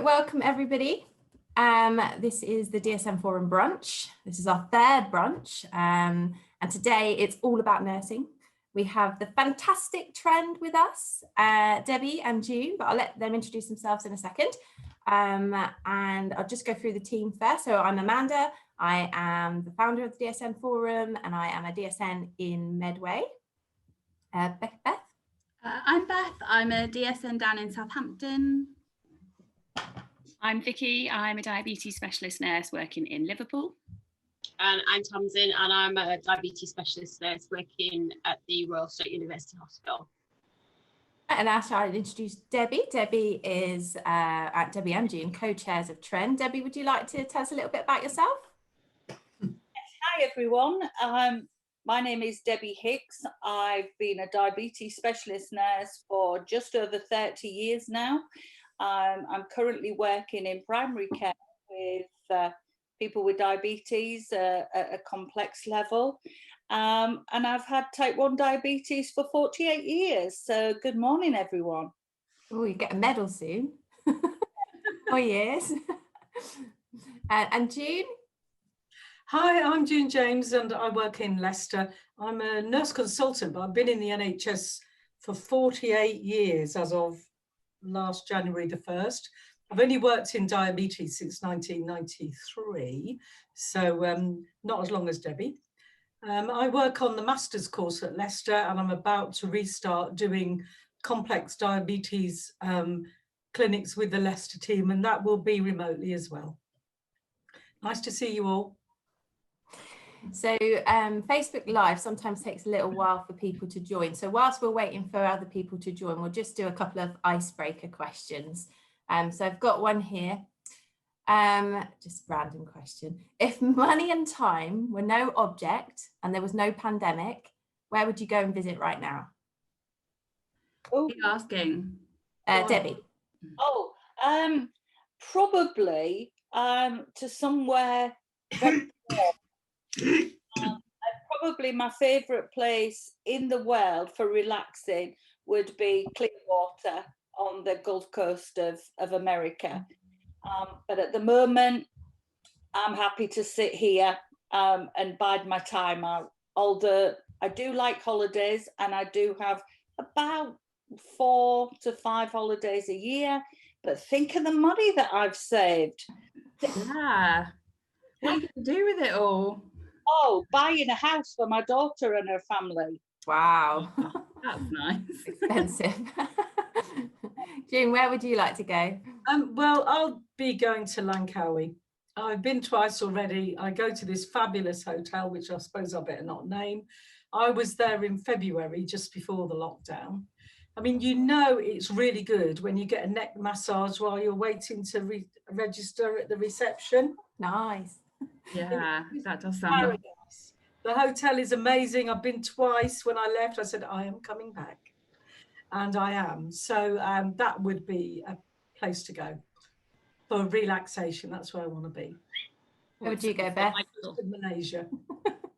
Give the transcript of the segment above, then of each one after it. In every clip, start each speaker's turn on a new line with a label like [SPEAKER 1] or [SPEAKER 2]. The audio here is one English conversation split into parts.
[SPEAKER 1] welcome everybody. This is the DSN Forum Brunch. This is our third brunch, and today it's all about nursing. We have the fantastic Trend with us, Debbie and June, but I'll let them introduce themselves in a second. And I'll just go through the team first. So I'm Amanda. I am the founder of the DSN Forum, and I am a DSN in Medway. Beth?
[SPEAKER 2] I'm Beth. I'm a DSN down in Southampton.
[SPEAKER 3] I'm Vicky. I'm a diabetes specialist nurse working in Liverpool.
[SPEAKER 4] And I'm Tamsin, and I'm a diabetes specialist nurse working at the Royal State University Hospital.
[SPEAKER 1] And I shall introduce Debbie. Debbie is Debbie and June, co-chairs of Trend. Debbie, would you like to tell us a little bit about yourself?
[SPEAKER 5] Hi everyone. My name is Debbie Hicks. I've been a diabetes specialist nurse for just over 30 years now. I'm currently working in primary care with people with diabetes at a complex level. And I've had type 1 diabetes for 48 years. So good morning, everyone.
[SPEAKER 1] Oh, you get a medal soon. 4 years. And June?
[SPEAKER 6] Hi, I'm June James and I work in Leicester. I'm a nurse consultant, but I've been in the NHS for 48 years as of last January the 1st. I've only worked in diabetes since 1993, so not as long as Debbie. I work on the master's course at Leicester, and I'm about to restart doing complex diabetes clinics with the Leicester team, and that will be remotely as well. Nice to see you all.
[SPEAKER 1] So Facebook Live sometimes takes a little while for people to join. So whilst we're waiting for other people to join, we'll just do a couple of icebreaker questions. So I've got one here, just random question. If money and time were no object and there was no pandemic, where would you go and visit right now?
[SPEAKER 2] Who are you asking?
[SPEAKER 1] Debbie.
[SPEAKER 5] Oh, probably to somewhere very probably my favourite place in the world for relaxing would be Clearwater on the Gulf Coast of America. But at the moment, I'm happy to sit here and bide my time out. Although I do like holidays, and I do have about 4 to 5 holidays a year. But think of the money that I've saved.
[SPEAKER 2] Yeah. What are you going to do with it all?
[SPEAKER 5] Oh, buying a house for my daughter and her family.
[SPEAKER 1] Wow.
[SPEAKER 2] That's nice.
[SPEAKER 1] Expensive. June, where would you like to go?
[SPEAKER 6] Well, I'll be going to Langkawi. I've been twice already. I go to this fabulous hotel, which I suppose I better not name. I was there in February, just before the lockdown. I mean, you know, it's really good when you get a neck massage while you're waiting to register at the reception.
[SPEAKER 1] Nice.
[SPEAKER 2] Yeah, that does sound
[SPEAKER 6] nice. The hotel is amazing. I've been twice. When I left, I said, I am coming back. And I am. So that would be a place to go for relaxation. That's where I want to be.
[SPEAKER 1] Where would you go, Beth?
[SPEAKER 6] Malaysia.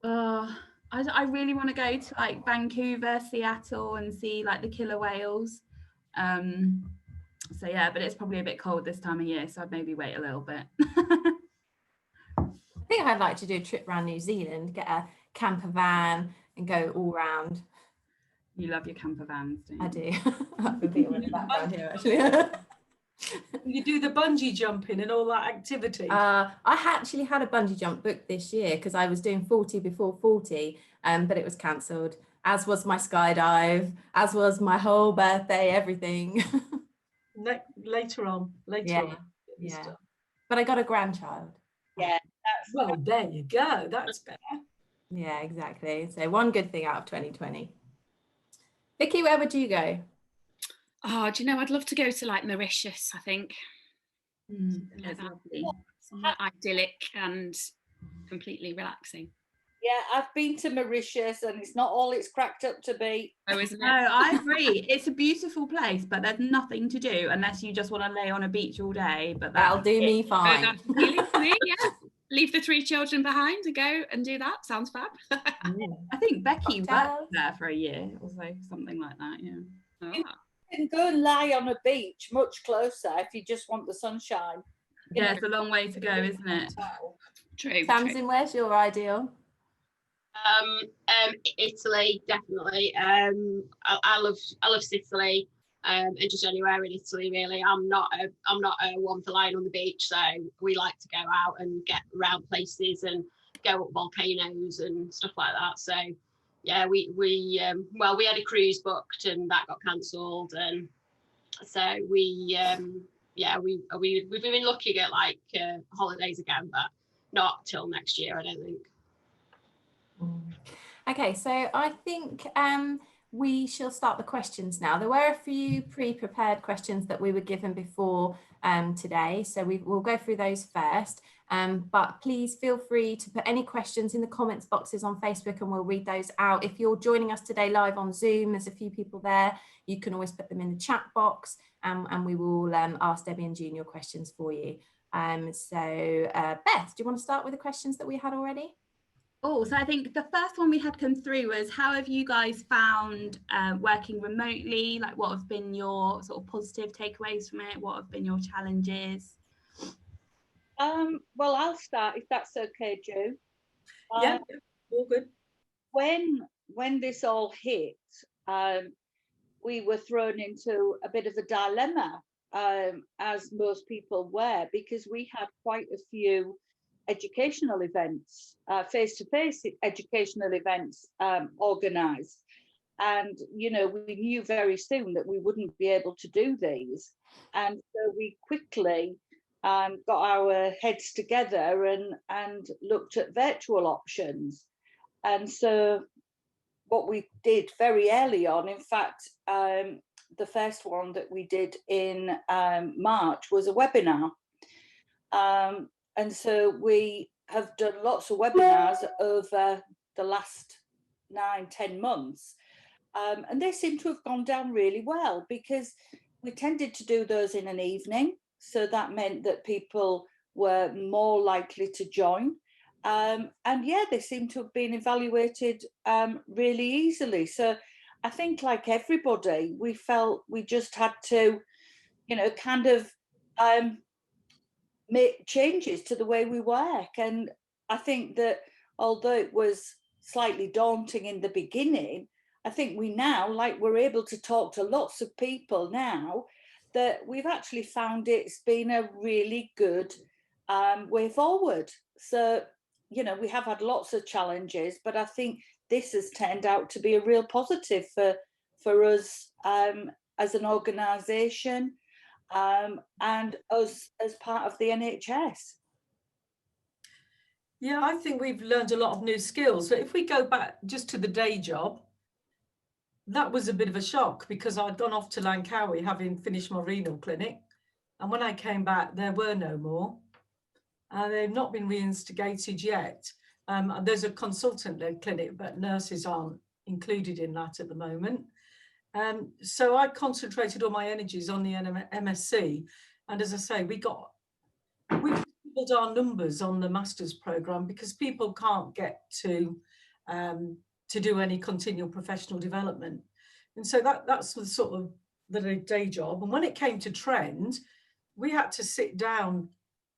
[SPEAKER 2] I really want to go to like Vancouver, Seattle, and see like the killer whales. So yeah, but it's probably a bit cold this time of year, so I'd maybe wait a little bit.
[SPEAKER 1] I think I'd like to do a trip around New Zealand, get a camper van and go all round.
[SPEAKER 2] You love your camper vans, don't you?
[SPEAKER 1] I do. I've been thinking about that down here, actually.
[SPEAKER 6] You do the bungee jumping and all that activity.
[SPEAKER 1] I actually had a bungee jump booked this year because I was doing 40 before 40, but it was cancelled, as was my skydive, as was my whole birthday, everything.
[SPEAKER 6] Later on.
[SPEAKER 1] Yeah. But I got a grandchild.
[SPEAKER 5] Yeah.
[SPEAKER 6] Well, there you go. That's better.
[SPEAKER 1] Yeah, exactly. So one good thing out of 2020. Vicky, where would you go?
[SPEAKER 3] Oh, do you know, I'd love to go to like Mauritius, I think.
[SPEAKER 2] That's lovely.
[SPEAKER 3] Somewhere idyllic and completely relaxing.
[SPEAKER 5] Yeah, I've been to Mauritius and it's not all it's cracked up to be.
[SPEAKER 3] Oh, isn't it?
[SPEAKER 2] No, I agree. It's a beautiful place, but there's nothing to do unless you just want to lay on a beach all day. But
[SPEAKER 1] that'll do me fine.
[SPEAKER 3] That's really me, yeah. Leave the 3 children behind to go and do that. Sounds fab.
[SPEAKER 2] I think Becky worked there for a year or so, something like that. Yeah.
[SPEAKER 3] Oh.
[SPEAKER 5] can go and lie on a beach much closer if you just want the sunshine.
[SPEAKER 2] Yeah, it's a long way to go, isn't it?
[SPEAKER 3] True.
[SPEAKER 1] Tamsin, where's your ideal?
[SPEAKER 4] Italy, definitely. I love Sicily, and just anywhere in Italy really. I'm not a one for lying on the beach, so we like to go out and get around places and go up volcanoes and stuff like that. So yeah, we had a cruise booked and that got cancelled, and so we've been looking at like holidays again, but not till next year, I don't think.
[SPEAKER 1] Okay, so I think we shall start the questions now. There were a few pre-prepared questions that we were given before today, so we'll go through those first. But please feel free to put any questions in the comments boxes on Facebook and we'll read those out. If you're joining us today live on Zoom, there's a few people there. You can always put them in the chat box and we will ask Debbie and June your questions for you. Beth, do you want to start with the questions that we had already?
[SPEAKER 2] Oh, so I think the first one we had come through was, how have you guys found working remotely? Like, what have been your sort of positive takeaways from it? What have been your challenges?
[SPEAKER 5] Well, I'll start if that's okay, Jo.
[SPEAKER 6] Yeah, all good.
[SPEAKER 5] When this all hit, we were thrown into a bit of a dilemma, as most people were, because we had quite a few educational events, face-to-face educational events organised. And, you know, we knew very soon that we wouldn't be able to do these. And so we quickly got our heads together and looked at virtual options. And so what we did very early on, in fact, the first one that we did in March was a webinar. And so we have done lots of webinars over the last 9-10 months. And they seem to have gone down really well because we tended to do those in an evening. So that meant that people were more likely to join. And yeah, they seem to have been evaluated really easily. So I think, like everybody, we felt we just had to, you know, kind of make changes to the way we work. And I think that although it was slightly daunting in the beginning, I think we now, like, we're able to talk to lots of people now, that we've actually found it's been a really good way forward. So, you know, we have had lots of challenges, but I think this has turned out to be a real positive for us as an organisation, and us as part of the NHS.
[SPEAKER 6] Yeah, I think we've learned a lot of new skills. So if we go back just to the day job, that was a bit of a shock because I'd gone off to Langkawi having finished my renal clinic. And when I came back, there were no more. They've not been reinstigated yet. There's a consultant-led clinic, but nurses aren't included in that at the moment. So I concentrated all my energies on the MSc. And as I say, we doubled our numbers on the master's programme because people can't get to do any continual professional development. And so that's the sort of the day job. And when it came to trend, we had to sit down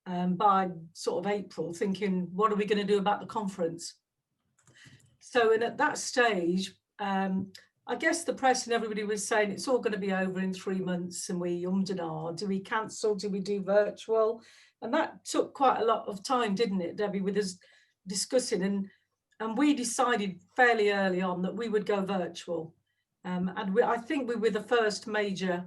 [SPEAKER 6] by sort of April thinking, what are we going to do about the conference? So, and at that stage, I guess the press and everybody was saying it's all going to be over in 3 months, and we ummed and ahed. Do we cancel? Do we do virtual? And that took quite a lot of time, didn't it, Debbie, with us discussing, and we decided fairly early on that we would go virtual. I think we were the first major,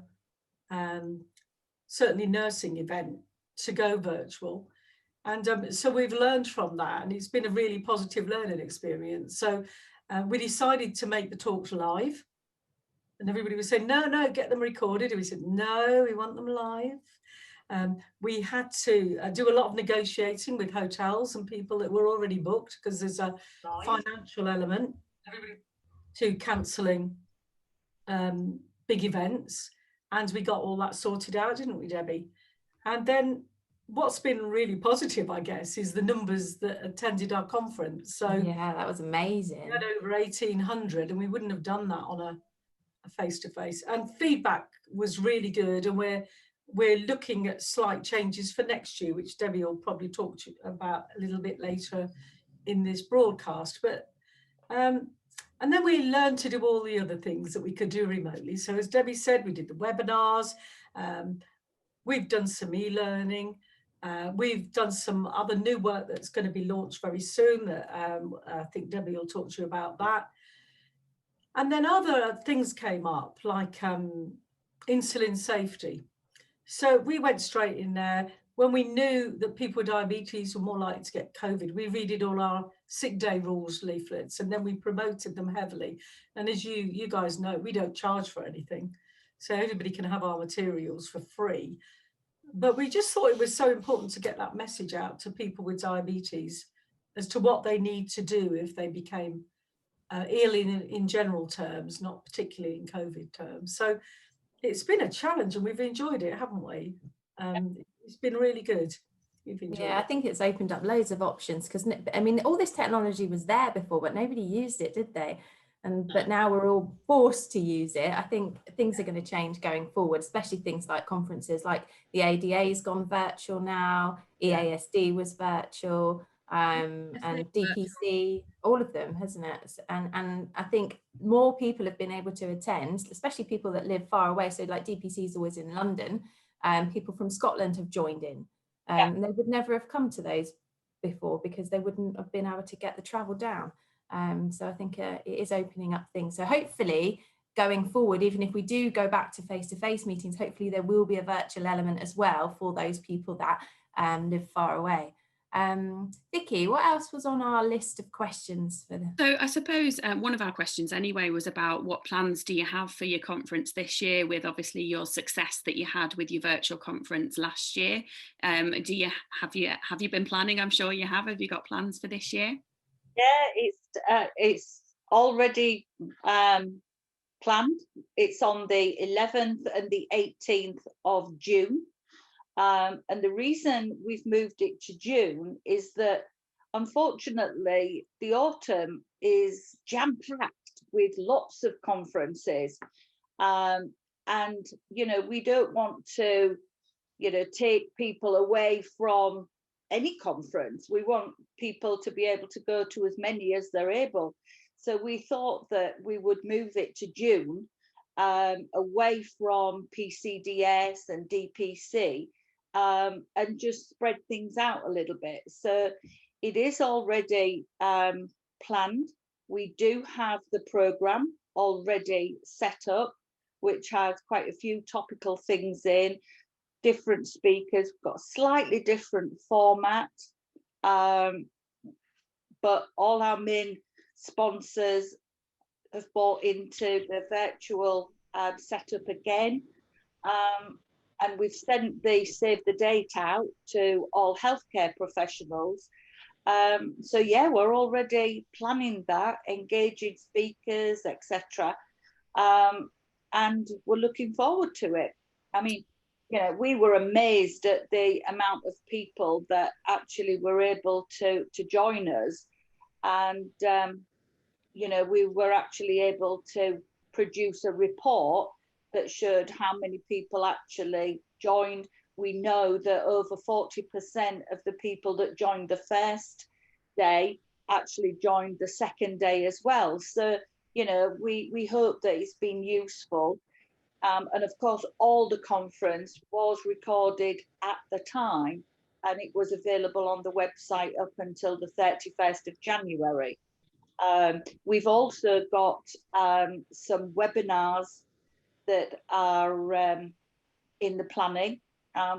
[SPEAKER 6] certainly nursing event to go virtual. And so we've learned from that, and it's been a really positive learning experience. So we decided to make the talks live, and everybody was saying, no, get them recorded. And we said, no, we want them live. We had to do a lot of negotiating with hotels and people that were already booked because there's a financial element to cancelling big events. And we got all that sorted out, didn't we, Debbie? And then what's been really positive, I guess, is the numbers that attended our conference. So
[SPEAKER 1] yeah, that was amazing.
[SPEAKER 6] We had over 1,800, and we wouldn't have done that on face-to-face, and feedback was really good, and we're looking at slight changes for next year, which Debbie will probably talk to you about a little bit later in this broadcast. But and then we learned to do all the other things that we could do remotely. So as Debbie said, we did the webinars, we've done some e-learning, we've done some other new work that's going to be launched very soon that I think Debbie will talk to you about that. And then other things came up like insulin safety. So we went straight in there. When we knew that people with diabetes were more likely to get COVID, we redid all our sick day rules leaflets, and then we promoted them heavily. And as you guys know, we don't charge for anything. So everybody can have our materials for free. But we just thought it was so important to get that message out to people with diabetes as to what they need to do if they became ill in general terms, not particularly in COVID terms. So it's been a challenge and we've enjoyed it, haven't we? It's been really good. We've enjoyed it.
[SPEAKER 1] I think it's opened up loads of options, because I mean, all this technology was there before, but nobody used it, did they? But now we're all forced to use it. I think things are going to change going forward, especially things like conferences, like the ADA's gone virtual now, EASD was virtual, and DPC, all of them, hasn't it? And I think more people have been able to attend, especially people that live far away. So like DPC is always in London, people from Scotland have joined in. They would never have come to those before because they wouldn't have been able to get the travel down. So I think it is opening up things. So hopefully going forward, even if we do go back to face-to-face meetings, hopefully there will be a virtual element as well for those people that live far away. Vicky, what else was on our list of questions for the...
[SPEAKER 3] So I suppose one of our questions anyway was about what plans do you have for your conference this year, with obviously your success that you had with your virtual conference last year. Have you been planning? I'm sure you have. Have you got plans for this year?
[SPEAKER 5] Yeah, it's already planned. It's on the 11th and the 18th of June. And the reason we've moved it to June is that, unfortunately, the autumn is jam-packed with lots of conferences. And, you know, we don't want to, you know, take people away from any conference. We want people to be able to go to as many as they're able. So we thought that we would move it to June, away from PCDS and DPC, and just spread things out a little bit. So it is already planned. We do have the programme already set up, which has quite a few topical things in, different speakers, got a slightly different format, but all our main sponsors have bought into the virtual setup again. And we've sent the save the date out to all healthcare professionals. So yeah, we're already planning that, engaging speakers, etc. And we're looking forward to it. I mean, you know, we were amazed at the amount of people that actually were able to join us. And, you know, we were actually able to produce a report that showed how many people actually joined. We know that over 40% of the people that joined the first day actually joined the second day as well. So, you know, we hope that it's been useful. And of course, all the conference was recorded at the time, and it was available on the website up until the 31st of January. We've also got some webinars that are in the planning.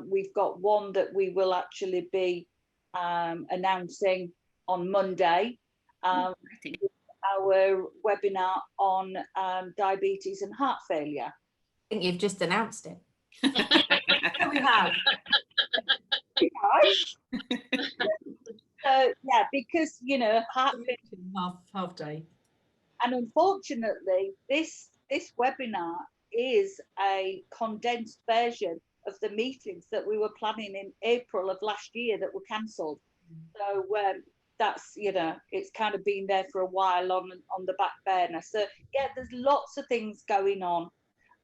[SPEAKER 5] We've got one that we will actually be announcing on Monday. Our webinar on diabetes and heart failure.
[SPEAKER 1] I think you've just announced it.
[SPEAKER 6] We have.
[SPEAKER 5] So yeah, because you know,
[SPEAKER 6] half day.
[SPEAKER 5] And unfortunately, this webinar is a condensed version of the meetings that we were planning in April of last year that were cancelled. So that's, you know, it's kind of been there for a while on the back burner. So yeah, there's lots of things going on.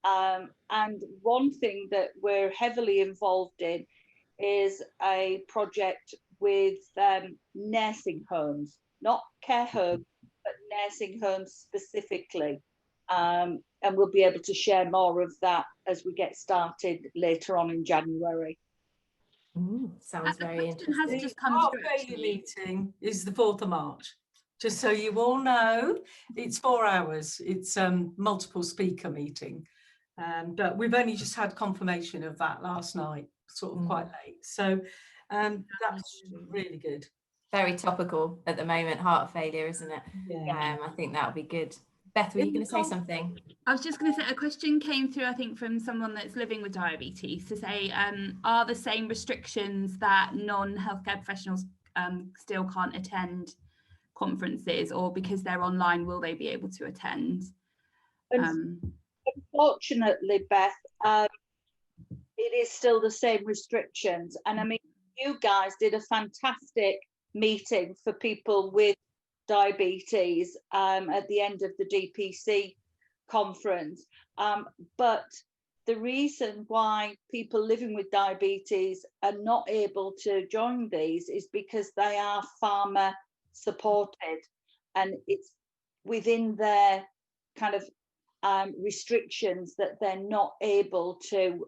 [SPEAKER 5] And one thing that we're heavily involved in is a project with nursing homes, not care homes, but nursing homes specifically. And we'll be able to share more of that as we get started later on in January.
[SPEAKER 1] Sounds very interesting.
[SPEAKER 2] Has just come
[SPEAKER 6] Our
[SPEAKER 2] through,
[SPEAKER 6] failure
[SPEAKER 2] actually.
[SPEAKER 6] meeting is the 4th of March. Just so you all know, it's 4 hours. It's multiple speaker meeting. But we've only just had confirmation of that last night, sort of quite late. So that's really good.
[SPEAKER 1] Very topical at the moment, heart failure, isn't it?
[SPEAKER 6] Yeah.
[SPEAKER 1] I think that'll be good. Beth, were you going to say something?
[SPEAKER 2] I was just going to say, a question came through, I think, from someone that's living with diabetes to say, are the same restrictions that non-healthcare professionals still can't attend conferences, or because they're online, will they be able to attend?
[SPEAKER 5] Unfortunately, Beth, it is still the same restrictions. And I mean, you guys did a fantastic meeting for people with diabetes at the end of the DPC conference. But the reason why people living with diabetes are not able to join these is because they are pharma supported, and it's within their kind of restrictions that they're not able to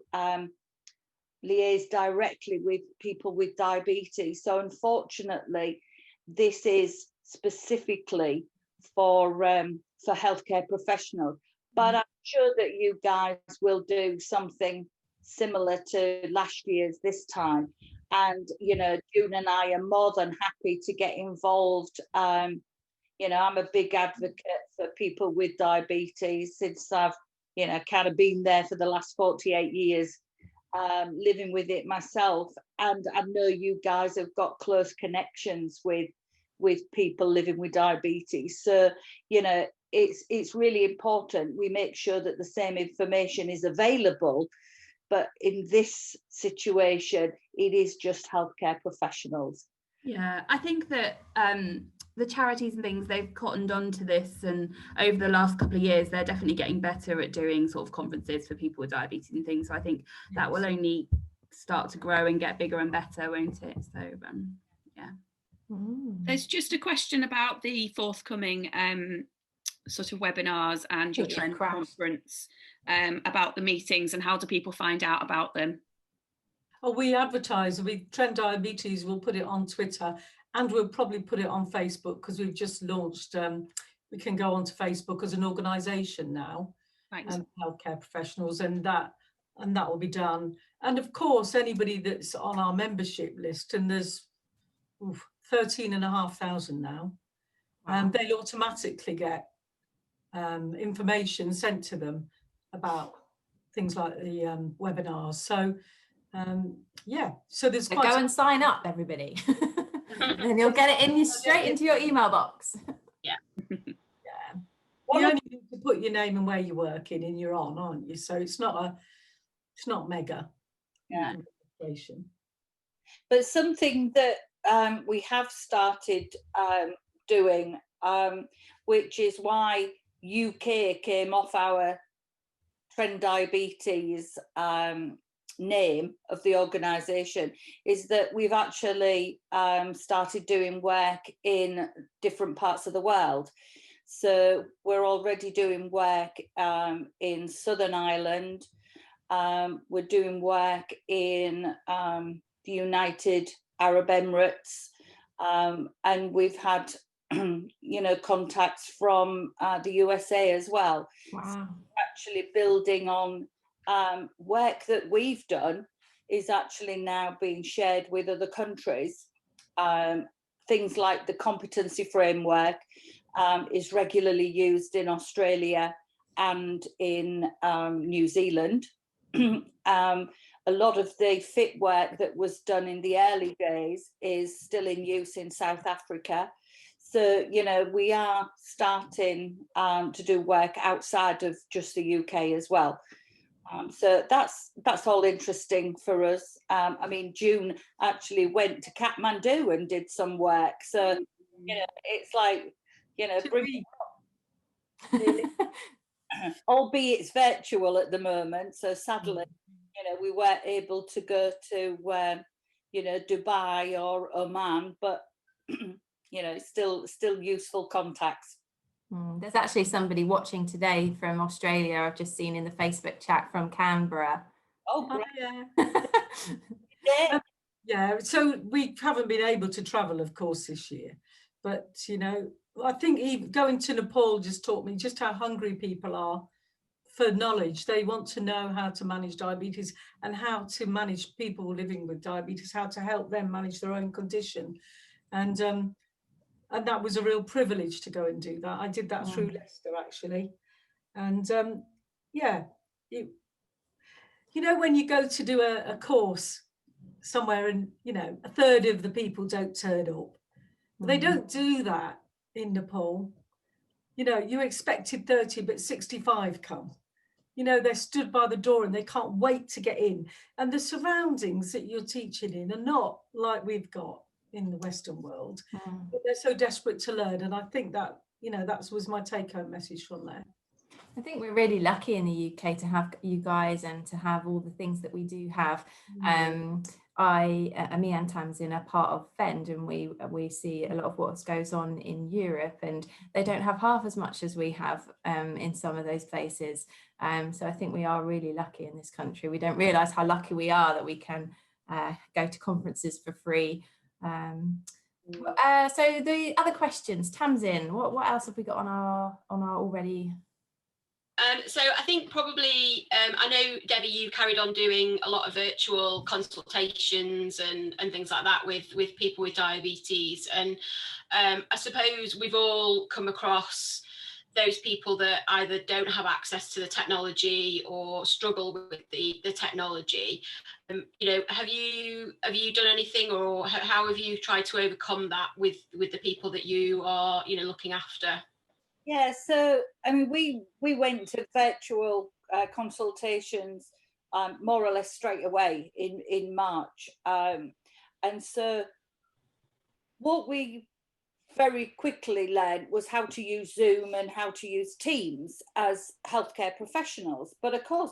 [SPEAKER 5] liaise directly with people with diabetes. So unfortunately, this is specifically for healthcare professionals. But I'm sure that you guys will do something similar to last year's this time. And, you know, June and I are more than happy to get involved. You know, I'm a big advocate for people with diabetes since I've, you know, kind of been there for the last 48 years, living with it myself. And I know you guys have got close connections with people living with diabetes. So, you know, it's really important we make sure that the same information is available. But in this situation, it is just healthcare professionals.
[SPEAKER 2] Yeah, I think that the charities and things, they've cottoned on to this, and over the last couple of years, they're definitely getting better at doing sort of conferences for people with diabetes and things. So I think that will only start to grow and get bigger and better, won't it? So yeah.
[SPEAKER 3] There's just a question about the forthcoming sort of webinars and your trend conference, about the meetings, and how do people find out about them?
[SPEAKER 6] Oh, we advertise. Trend Diabetes will put it on Twitter, and we'll probably put it on Facebook, because we've just launched. We can go onto Facebook as an organisation now,
[SPEAKER 3] right.
[SPEAKER 6] Healthcare professionals, and that will be done. And of course, anybody that's on our membership list, and there's 13,500 now, they'll automatically get information sent to them about things like the webinars. So yeah, so there's
[SPEAKER 1] go and sign up, everybody. And you'll get it straight into your email box.
[SPEAKER 4] Yeah.
[SPEAKER 6] You only need to put your name and where you're working, and you're on, aren't you? So it's not mega.
[SPEAKER 5] Yeah. But something that we have started doing, which is why UK came off our Trend Diabetes name of the organisation, is that we've actually started doing work in different parts of the world. So we're already doing work in Southern Ireland. We're doing work in the United Arab Emirates, and we've had contacts from the USA as well.
[SPEAKER 1] Wow.
[SPEAKER 5] So actually building on work that we've done is actually now being shared with other countries. Things like the competency framework is regularly used in Australia and in New Zealand. A lot of the fit work that was done in the early days is still in use in South Africa. So, we are starting to do work outside of just the UK as well. So that's all interesting for us. June actually went to Kathmandu and did some work. So You know, it's like, you know,
[SPEAKER 6] Should
[SPEAKER 5] bring
[SPEAKER 6] we-
[SPEAKER 5] albeit it's virtual at the moment. So sadly, you know, we weren't able to go to, you know, Dubai or Oman, but you know, still useful contacts.
[SPEAKER 1] There's actually somebody watching today from Australia. I've just seen in the Facebook chat from Canberra.
[SPEAKER 5] Oh,
[SPEAKER 6] Oh,
[SPEAKER 5] great.
[SPEAKER 6] yeah. Yeah, so we haven't been able to travel, of course, this year. But, you know, I think even going to Nepal just taught me just how hungry people are for knowledge. They want to know how to manage diabetes and how to manage people living with diabetes, how to help them manage their own condition. And that was a real privilege to go and do that. I did that through Leicester, actually. And yeah, you know, when you go to do a course somewhere and, you know, a third of the people don't turn up. They don't do that in Nepal. You know, you expected 30, but 65 come. You know, they're stood by the door and they can't wait to get in. And the surroundings that you're teaching in are not like we've got in the Western world. But they're so desperate to learn. And I think that, you know, that was my take-home message from there.
[SPEAKER 1] I think we're really lucky in the UK to have you guys and to have all the things that we do have. Me and Tamsin are part of FEND, and we see a lot of what goes on in Europe, and they don't have half as much as we have in some of those places. So I think we are really lucky in this country. We don't realise how lucky we are that we can go to conferences for free. So the other questions, Tamsin, what else have we got on our already?
[SPEAKER 4] So I think probably, I know, Debbie, you carried on doing a lot of virtual consultations and things like that with people with diabetes. And I suppose we've all come across those people that either don't have access to the technology or struggle with the technology. You know, have you done anything, or how have you tried to overcome that with the people that you are, you know, looking after?
[SPEAKER 5] Yeah, so I mean, we went to virtual consultations more or less straight away in March, and so what we very quickly learned was how to use Zoom and how to use Teams as healthcare professionals. But of course,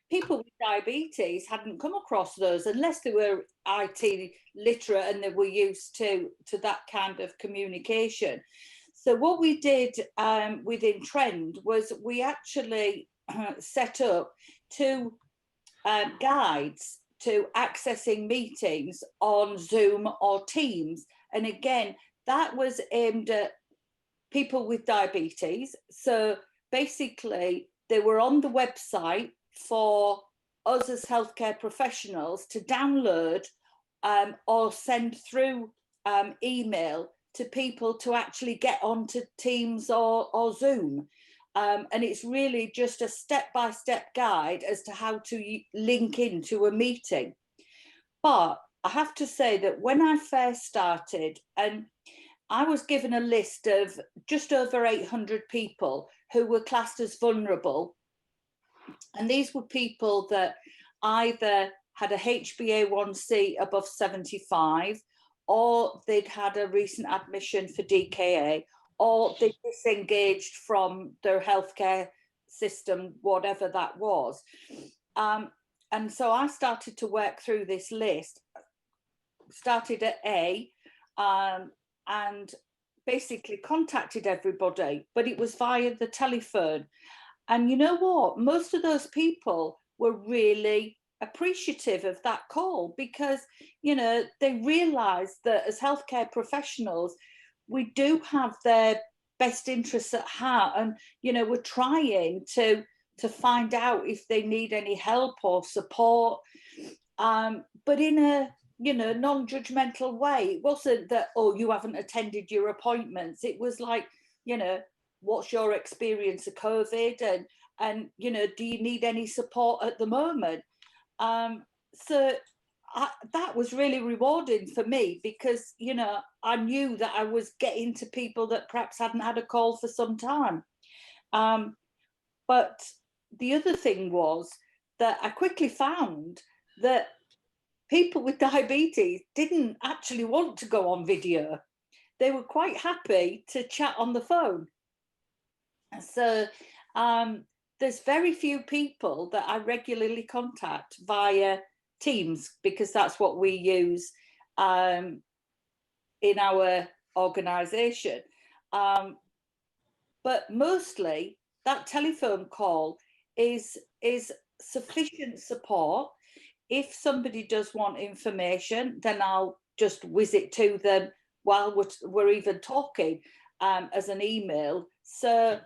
[SPEAKER 5] people with diabetes hadn't come across those unless they were IT literate and they were used to that kind of communication. So what we did within Trend was we actually set up two guides to accessing meetings on Zoom or Teams. And again, that was aimed at people with diabetes. So basically, they were on the website for us as healthcare professionals to download or send through email to people to actually get onto Teams or Zoom. And it's really just a step-by-step guide as to how to link into a meeting. But I have to say that when I first started, and I was given a list of just over 800 people who were classed as vulnerable. And these were people that either had a HbA1c above 75, or they'd had a recent admission for DKA, or they disengaged from their healthcare system, whatever that was. And so I started to work through this list, started at A, and basically contacted everybody, but it was via the telephone. And you know what? Most of those people were really appreciative of that call because, you know, they realized that as healthcare professionals, we do have their best interests at heart. And, you know, we're trying to find out if they need any help or support, but in a, you know, non-judgmental way. It wasn't that, oh, you haven't attended your appointments. It was like, you know, what's your experience of COVID, and you know, do you need any support at the moment? So that was really rewarding for me because, you know, I knew that I was getting to people that perhaps hadn't had a call for some time. But the other thing was that I quickly found that people with diabetes didn't actually want to go on video. they were quite happy to chat on the phone. So there's very few people that I regularly contact via Teams, because that's what we use in our organisation. But mostly that telephone call is sufficient support. If somebody does want information, then I'll just whiz it to them while we're even talking as an email. So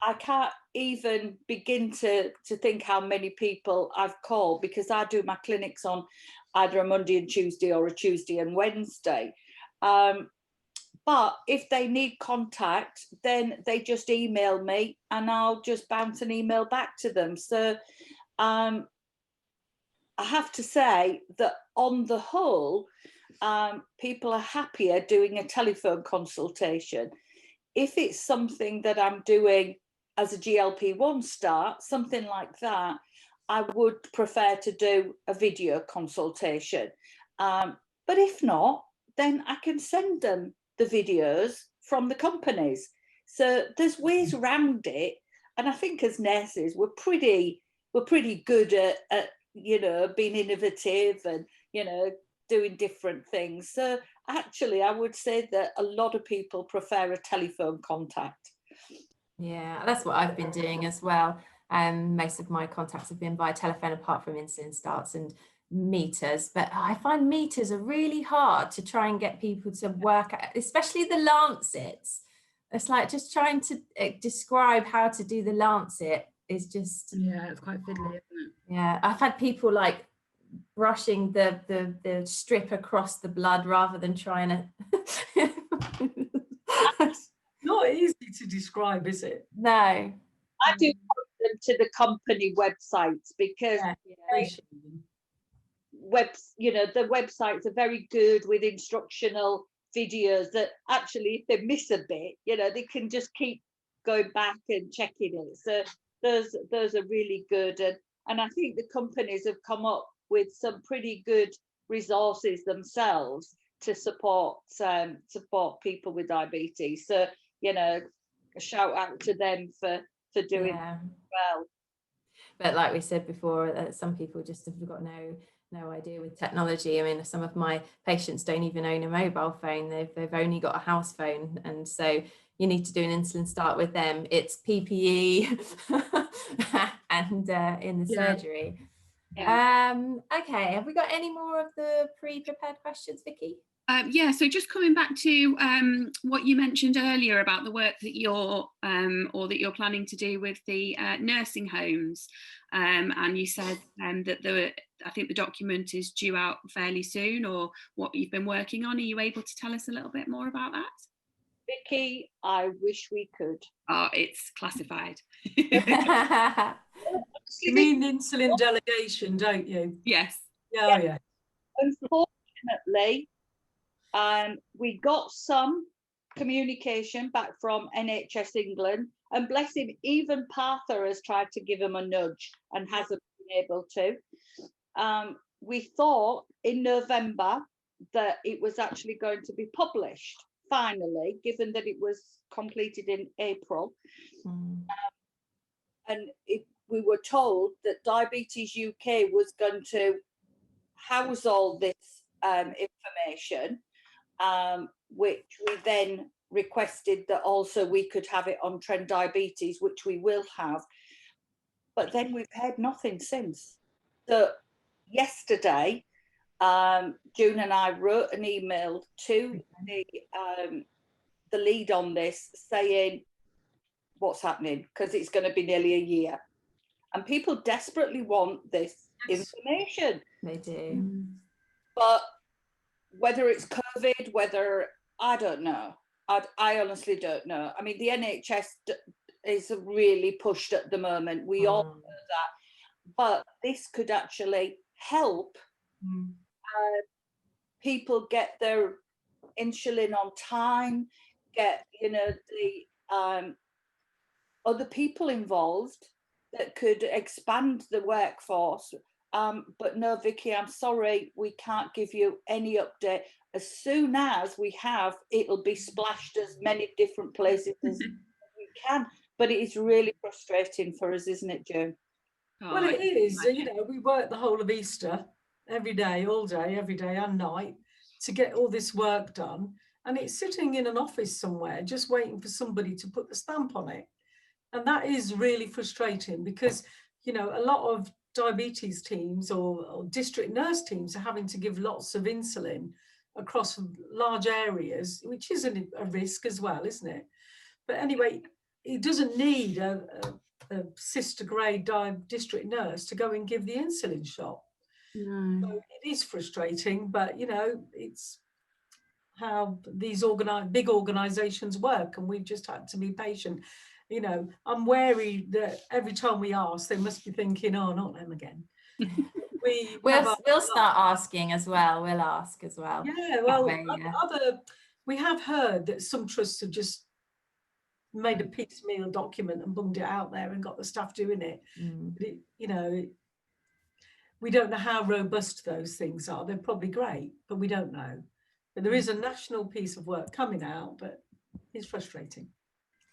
[SPEAKER 5] I can't even begin to think how many people I've called, because I do my clinics on either a Monday and Tuesday or a Tuesday and Wednesday. But if they need contact, then they just email me and I'll just bounce an email back to them. So I have to say that on the whole, people are happier doing a telephone consultation. If it's something that I'm doing as a GLP-1 start, something like that, I would prefer to do a video consultation. But if not, then I can send them the videos from the companies. So there's ways around it. And I think as nurses, we're pretty good at you know, being innovative and, you know, doing different things. So actually, I would say that a lot of people prefer a telephone contact.
[SPEAKER 1] Yeah, that's what I've been doing as well. Most of my contacts have been by telephone, apart from insulin starts and meters. But I find meters are really hard to try and get people to work at, especially the Lancets. It's like just trying to describe how to do the Lancet is just,
[SPEAKER 2] yeah, it's quite fiddly, isn't it?
[SPEAKER 1] Yeah, I've had people like brushing the strip across the blood rather than trying to.
[SPEAKER 6] Not easy to describe, is it?
[SPEAKER 1] No.
[SPEAKER 5] I do put them to the company websites, because you know, the websites are very good with instructional videos that actually, if they miss a bit, you know, they can just keep going back and checking it. So those are really good, and I think the companies have come up with some pretty good resources themselves to support people with diabetes. So, you know, a shout out to them for doing well.
[SPEAKER 1] But like we said before, some people just have got no idea with technology. I mean, some of my patients don't even own a mobile phone. They've only got a house phone, and so you need to do an insulin start with them. It's PPE and in the surgery.
[SPEAKER 5] Yeah.
[SPEAKER 1] Okay, have we got any more of the pre-prepared questions, Vicky?
[SPEAKER 3] Yeah, so just coming back to what you mentioned earlier about the work that you're or that you're planning to do with the nursing homes, and you said that I think the document is due out fairly soon, or what you've been working on. Are you able to tell us a little bit more about that?
[SPEAKER 5] Vicky, I wish we could.
[SPEAKER 3] Oh, it's classified.
[SPEAKER 6] You mean insulin delegation, don't you?
[SPEAKER 3] Yes.
[SPEAKER 6] Yeah, yeah.
[SPEAKER 5] Unfortunately, we got some communication back from NHS England, and bless him, even Partha has tried to give him a nudge and hasn't been able to. We thought in November that it was actually going to be published, finally, given that it was completed in April. And we were told that Diabetes UK was going to house all this information, which we then requested that also we could have it on Trend Diabetes, which we will have. But then we've heard nothing since. So yesterday, June and I wrote an email to the lead on this, saying what's happening, because it's going to be nearly a year. And people desperately want this information.
[SPEAKER 1] They do.
[SPEAKER 5] But whether it's COVID, I don't know. I honestly don't know. I mean, the NHS is really pushed at the moment. We all know that. But this could actually help people get their insulin on time, get, you know, the other people involved that could expand the workforce but no, Vicky, I'm sorry, we can't give you any update. As soon as we have, it'll be splashed as many different places as we can. But it is really frustrating for us, isn't it, June?
[SPEAKER 3] Oh,
[SPEAKER 6] Well, it is. You know, we work the whole of Easter every day, all day, every day and night to get all this work done. And it's sitting in an office somewhere just waiting for somebody to put the stamp on it. And that is really frustrating because, you know, a lot of diabetes teams or district nurse teams are having to give lots of insulin across large areas, which is a risk as well, isn't it? But anyway, it doesn't need a sister grade district nurse to go and give the insulin shot.
[SPEAKER 2] No.
[SPEAKER 6] So it is frustrating, but you know, it's how these big organizations work, and we've just had to be patient. You know, I'm wary that every time we ask, they must be thinking, oh, not them again.
[SPEAKER 1] We'll start asking as well. We'll ask as well.
[SPEAKER 6] Yeah, well,
[SPEAKER 1] way, yeah.
[SPEAKER 6] We have heard that some trusts have just made a piecemeal document and bunged it out there and got the staff doing it. But you know, we don't know how robust those things are. They're probably great, but we don't know. But there is a national piece of work coming out, but it's frustrating.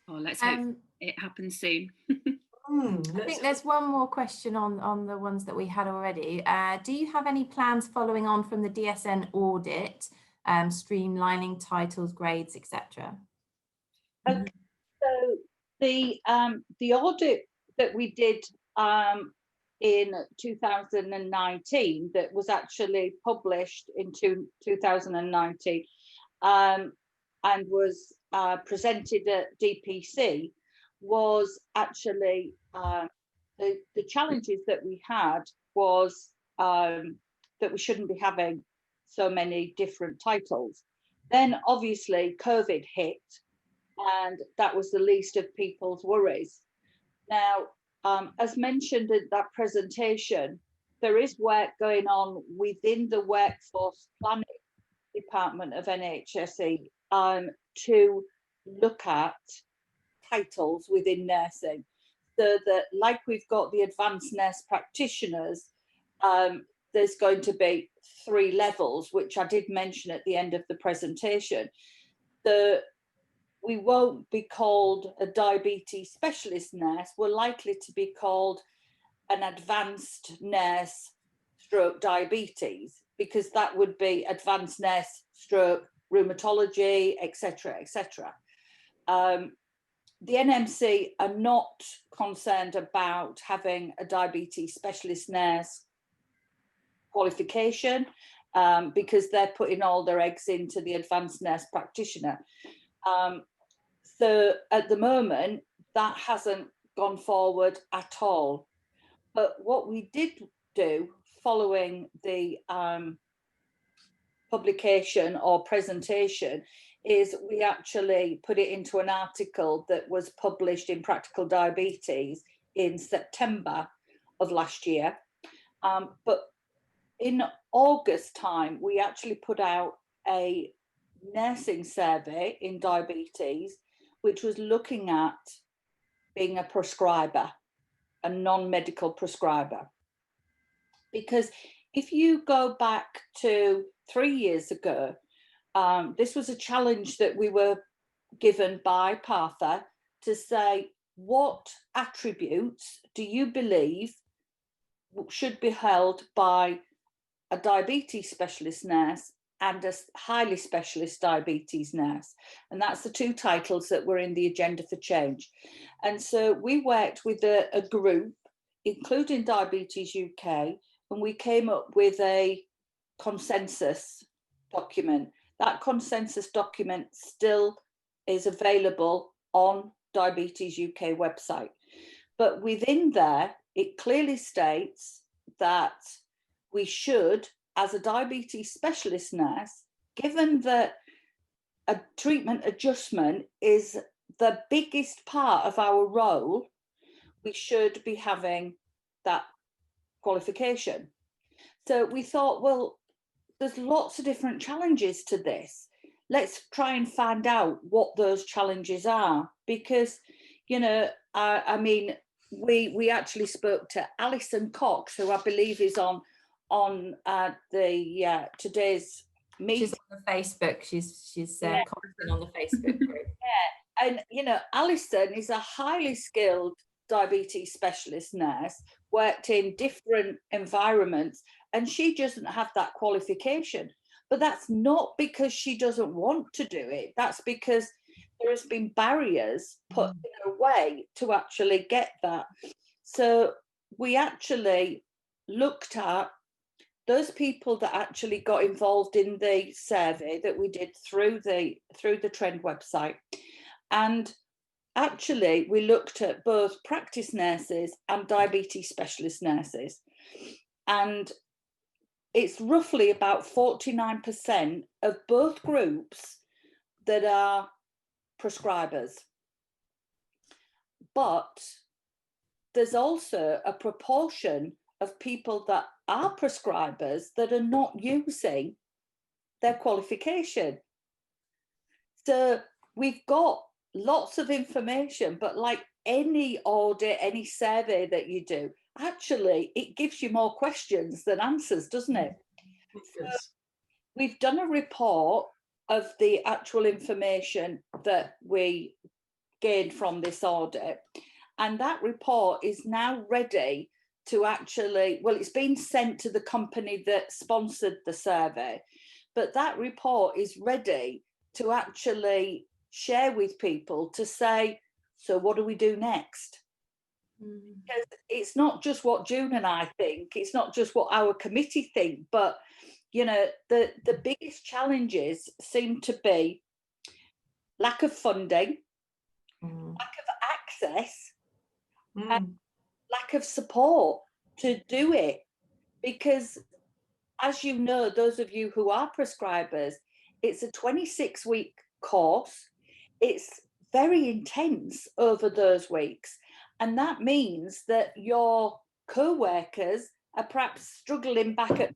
[SPEAKER 3] Oh, let's hope it happens soon.
[SPEAKER 1] I think there's one more question on the ones that we had already. Do you have any plans following on from the DSN audit, streamlining titles, grades, etc.?
[SPEAKER 5] Okay, so the audit that we did in 2019, that was actually published in 2019 and was presented at DPC, was actually the challenges that we had was that we shouldn't be having so many different titles. Then obviously COVID hit, and that was the least of people's worries. Now, as mentioned in that presentation, there is work going on within the workforce planning department of NHSE to look at titles within nursing, so that, like we've got the advanced nurse practitioners, there's going to be 3 levels, which I did mention at the end of the presentation. We won't be called a diabetes specialist nurse. We're likely to be called an advanced nurse stroke diabetes, because that would be advanced nurse stroke rheumatology, etc., etc. The NMC are not concerned about having a diabetes specialist nurse qualification, because they're putting all their eggs into the advanced nurse practitioner. So at the moment, that hasn't gone forward at all. But what we did do following the publication or presentation is we actually put it into an article that was published in Practical Diabetes in September of last year. But in August time, we actually put out a nursing survey in diabetes, which was looking at being a prescriber, a non-medical prescriber. Because if you go back to 3 years ago, this was a challenge that we were given by PARTHA to say, what attributes do you believe should be held by a diabetes specialist nurse and a highly specialist diabetes nurse? And that's the 2 titles that were in the agenda for change. And so we worked with a group, including Diabetes UK, and we came up with a consensus document. That consensus document still is available on Diabetes UK website. But within there, it clearly states that we should, as a diabetes specialist nurse, given that a treatment adjustment is the biggest part of our role, we should be having that qualification. So we thought, well, there's lots of different challenges to this. Let's try and find out what those challenges are, because, you know, I mean, we actually spoke to Alison Cox, who I believe is on the today's meeting.
[SPEAKER 1] She's on the Facebook. She's commenting on the Facebook group.
[SPEAKER 5] Yeah, and you know, Alison is a highly skilled diabetes specialist nurse, worked in different environments, and she doesn't have that qualification. But that's not because she doesn't want to do it. That's because there has been barriers put in her way to actually get that. So we actually looked at those people that actually got involved in the survey that we did through the Trend website. And actually, we looked at both practice nurses and diabetes specialist nurses. And it's roughly about 49% of both groups that are prescribers. But there's also a proportion of people that are prescribers that are not using their qualification. So we've got lots of information, but like any audit, any survey that you do, actually it gives you more questions than answers, doesn't it? So we've done a report of the actual information that we gained from this audit, and that report is now ready to actually, well, it's been sent to the company that sponsored the survey, but that report is ready to actually share with people to say, so what do we do next? Because it's not just what June and I think, it's not just what our committee think, but you know, the biggest challenges seem to be lack of funding, lack of access, and lack of support to do it. Because as you know, those of you who are prescribers, it's a 26-week course. It's very intense over those weeks. And that means that your co-workers are perhaps struggling back at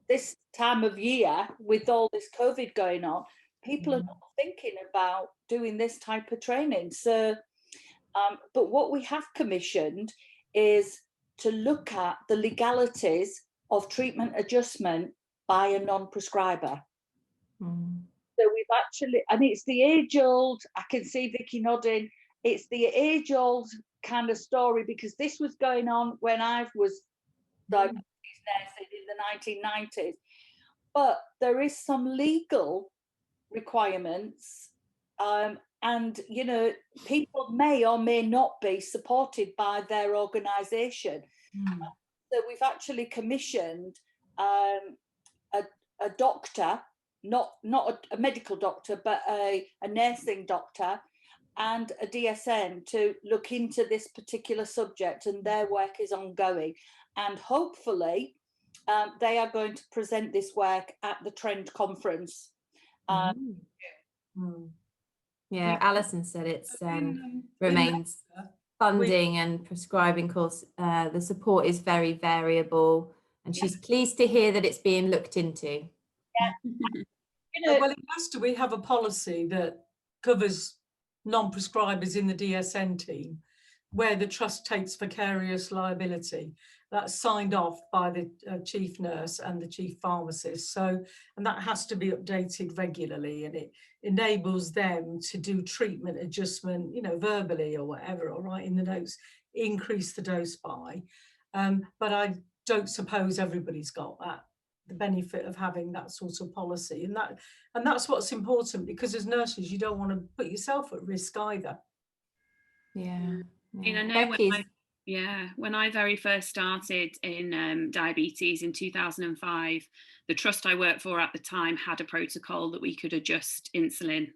[SPEAKER 5] this time of year with all this COVID going on. People are not thinking about doing this type of training. So, but what we have commissioned is to look at the legalities of treatment adjustment by a non-prescriber. So we've actually, and it's the age-old, I can see Vicky nodding, it's the age-old kind of story, because this was going on when I was diabetes nursing in the 1990s. But there is some legal requirements, and you know, people may or may not be supported by their organisation. So we've actually commissioned a doctor, not a medical doctor, but a nursing doctor and a DSN to look into this particular subject, and their work is ongoing. And hopefully they are going to present this work at the Trend conference.
[SPEAKER 1] Yeah, Alison said it's remains funding and prescribing course. The support is very variable, and she's pleased to hear that it's being looked into.
[SPEAKER 5] You know,
[SPEAKER 6] well, in Leicester, we have a policy that covers non-prescribers in the DSN team, where the trust takes vicarious liability. That's signed off by the chief nurse and the chief pharmacist. So, and that has to be updated regularly, and it enables them to do treatment adjustment, you know, verbally or whatever, or write in the notes, increase the dose by. But I don't suppose everybody's got that, the benefit of having that sort of policy, and that's what's important, because as nurses you don't want to put yourself at risk either.
[SPEAKER 1] Yeah.
[SPEAKER 3] I know when I very first started in diabetes in 2005, the trust I worked for at the time had a protocol that we could adjust insulin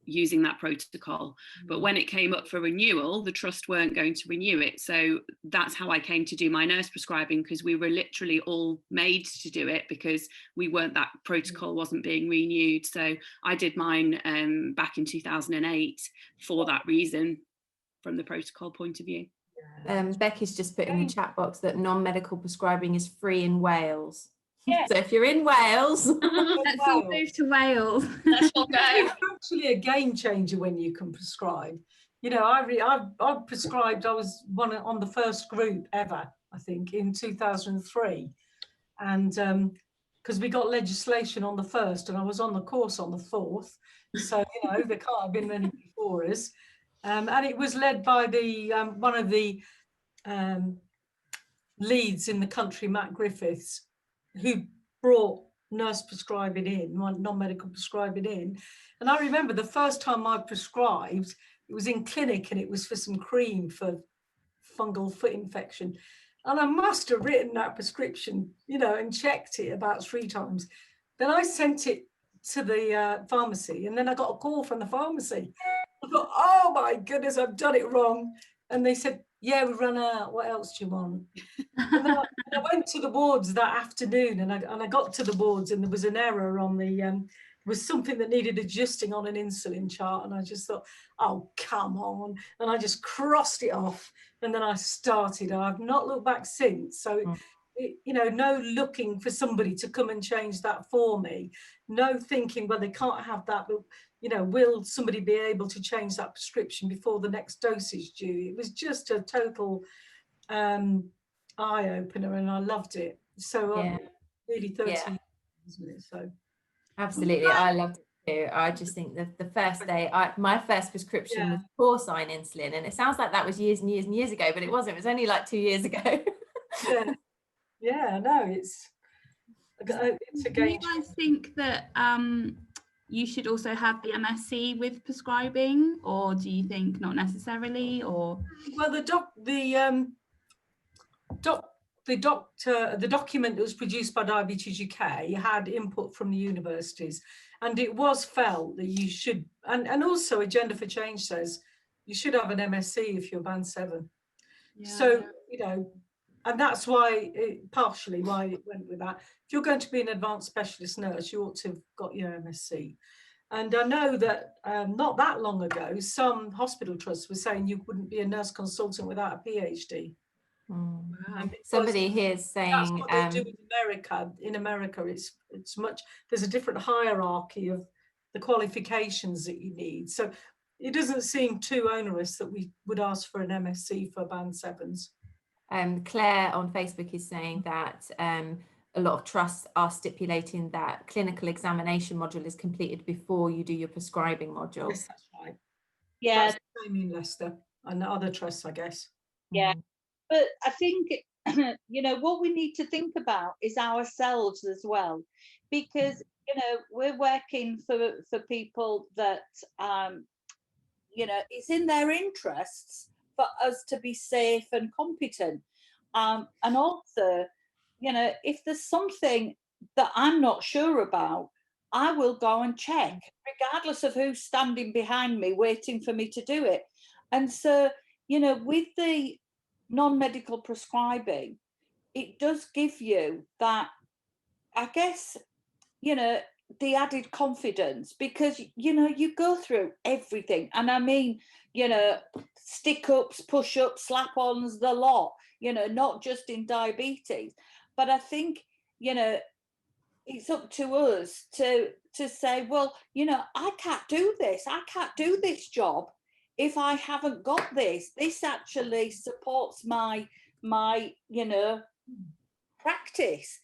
[SPEAKER 3] using that protocol. But when it came up for renewal, the trust weren't going to renew it. So that's how I came to do my nurse prescribing, because we were literally all made to do it because that protocol wasn't being renewed. So I did mine back in 2008 for that reason, from the protocol point of view.
[SPEAKER 1] Becky's just put in the chat box that non-medical prescribing is free in Wales.
[SPEAKER 5] Yeah.
[SPEAKER 1] So if you're in Wales,
[SPEAKER 2] Let's all move to Wales.
[SPEAKER 4] Let's all go.
[SPEAKER 6] It's actually a game changer when you can prescribe. You know, I prescribed. I was one on the first group ever, I think, in 2003, and because we got legislation on the first, and I was on the course on the fourth, so you know there can't have been many before us, and it was led by the one of the leads in the country, Matt Griffiths, who brought nurse prescribing in, non-medical prescribing in. And I remember the first time I prescribed, it was in clinic and it was for some cream for fungal foot infection. And I must have written that prescription, you know, and checked it about 3 times. Then I sent it to the pharmacy, and then I got a call from the pharmacy. I thought, oh my goodness, I've done it wrong. And they said, yeah, we run out. What else do you want? And then I went to the wards that afternoon, and I got to the wards, and there was an error on the, there was something that needed adjusting on an insulin chart. And I just thought, oh, come on. And I just crossed it off. And then I started. I've not looked back since. So, you know, no looking for somebody to come and change that for me. No thinking, well, they can't have that, but you know, will somebody be able to change that prescription before the next dose is due? It was just a total eye-opener, and I loved it. So
[SPEAKER 1] yeah,
[SPEAKER 6] really 30 years, isn't it? So
[SPEAKER 1] absolutely, I loved it too. I just think that the first day, my first prescription was porcine insulin, and it sounds like that was years and years and years ago, but it wasn't. It was only like 2 years ago.
[SPEAKER 6] no, it's a game.
[SPEAKER 2] Do you guys think that you should also have the MSc with prescribing, or do you think not necessarily? Or
[SPEAKER 6] well, the document that was produced by Diabetes UK had input from the universities, and it was felt that you should, and also Agenda for Change says you should have an MSc if you're band 7. So you know, and that's why partially why it went with that. If you're going to be an advanced specialist nurse, you ought to have got your MSc. And I know that not that long ago, some hospital trusts were saying you wouldn't be a nurse consultant without a PhD.
[SPEAKER 2] Wow.
[SPEAKER 1] Somebody here is saying
[SPEAKER 6] that's what they do in America. In America, it's much, there's a different hierarchy of the qualifications that you need. So it doesn't seem too onerous that we would ask for an MSc for band 7s.
[SPEAKER 1] Claire on Facebook is saying that a lot of trusts are stipulating that clinical examination module is completed before you do your prescribing module.
[SPEAKER 6] Yes, that's right.
[SPEAKER 5] Yeah.
[SPEAKER 6] That's the same in Leicester and other trusts, I guess.
[SPEAKER 5] Yeah. But I think, you know, what we need to think about is ourselves as well, because, you know, we're working for people that, you know, it's in their interests for us to be safe and competent. And also, you know, if there's something that I'm not sure about, I will go and check, regardless of who's standing behind me waiting for me to do it. And so, you know, with the non-medical prescribing, it does give you that, I guess, you know, the added confidence, because, you know, you go through everything. And I mean, you know, stick-ups, push-ups, slap-ons, the lot, you know, not just in diabetes. But I think, you know, it's up to us to say, well, you know, I can't do this. I can't do this job if I haven't got this. This actually supports my you know, practice.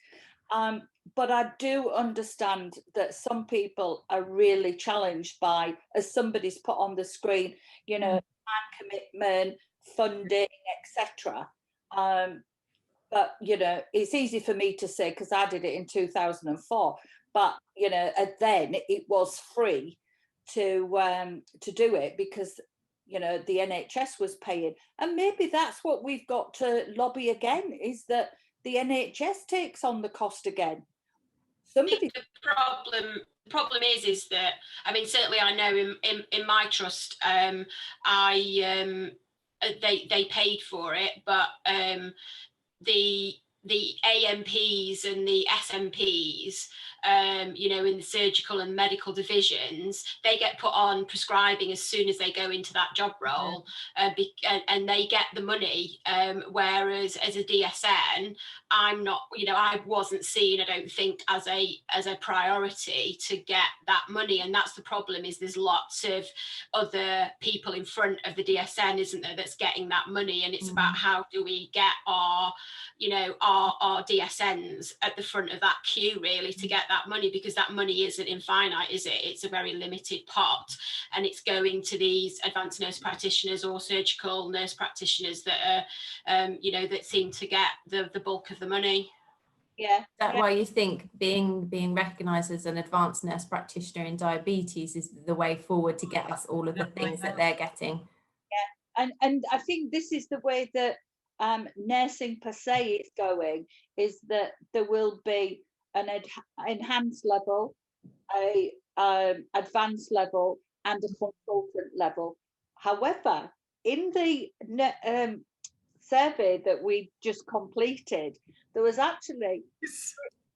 [SPEAKER 5] But I do understand that some people are really challenged by, as somebody's put on the screen, you know, time commitment, funding, etc. But, you know, it's easy for me to say because I did it in 2004. But, you know, then it was free to do it because, you know, the NHS was paying. And maybe that's what we've got to lobby again, is that the NHS takes on the cost again. Somebody.
[SPEAKER 4] The problem is that, I mean, certainly I know in my trust, they paid for it, but the the AMPs and the SMPs, you know, in the surgical and medical divisions, they get put on prescribing as soon as they go into that job role, and they get the money. Whereas as a DSN, I'm not, you know, I wasn't seen, I don't think, as a priority to get that money. And that's the problem, is there's lots of other people in front of the DSN, isn't there, that's getting that money. And it's about how do we get our, you know, our DSNs at the front of that queue, really, to get that money, because that money isn't infinite, is it? It's a very limited pot, and it's going to these advanced nurse practitioners or surgical nurse practitioners that are, you know, that seem to get the bulk of the money.
[SPEAKER 5] Yeah.
[SPEAKER 1] Is that why you think being recognised as an advanced nurse practitioner in diabetes is the way forward to get us all of the things that they're getting?
[SPEAKER 5] Yeah, and I think this is the way that nursing per se is going, is that there will be an enhanced level, a advanced level, and a consultant level. However, in the survey that we just completed, there was actually